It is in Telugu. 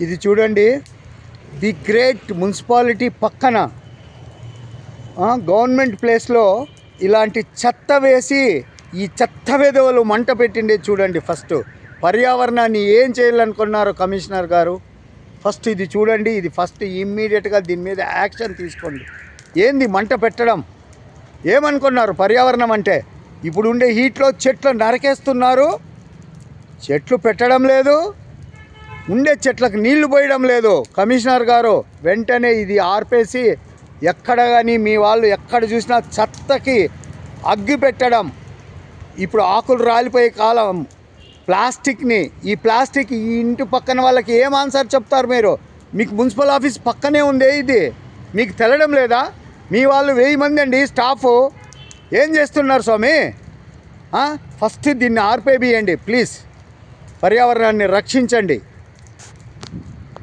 ఇది చూడండి, ది గ్రేట్ మున్సిపాలిటీ పక్కన గవర్నమెంట్ ప్లేస్లో ఇలాంటి చెత్త వేసి ఈ చెత్త వెధవలు మంట పెట్టిండే చూడండి. ఫస్ట్ పర్యావరణాన్ని ఏం చేయాలనుకున్నారు కమిషనర్ గారు? ఫస్ట్ ఇది చూడండి, ఇది ఫస్ట్ ఇమ్మీడియట్గా దీని మీద యాక్షన్ తీసుకోండి. ఏంది మంట పెట్టడం? ఏమనుకున్నారు పర్యావరణం అంటే? ఇప్పుడు ఉండే హీట్లో చెట్లు నరికేస్తున్నారు, చెట్లు పెట్టడం లేదు, ఉండే చెట్లకు నీళ్లు పోయడం లేదు. కమిషనర్ గారు వెంటనే ఇది ఆర్పేసి ఎక్కడ కానీ మీ వాళ్ళు ఎక్కడ చూసినా చెత్తకి అగ్గి పెట్టడం. ఇప్పుడు ఆకులు రాలిపోయే కాలం, ప్లాస్టిక్ని ఈ ప్లాస్టిక్ ఈ ఇంటి పక్కన వాళ్ళకి ఏం ఆన్సర్ చెప్తారు మీరు? మీకు మున్సిపల్ ఆఫీస్ పక్కనే ఉందే, ఇది మీకు తెలడం లేదా? మీ వాళ్ళు 1000 మంది అండి స్టాఫ్, ఏం చేస్తున్నారు స్వామి? ఫస్ట్ దీన్ని ఆర్పేబియండి ప్లీజ్, పర్యావరణాన్ని రక్షించండి.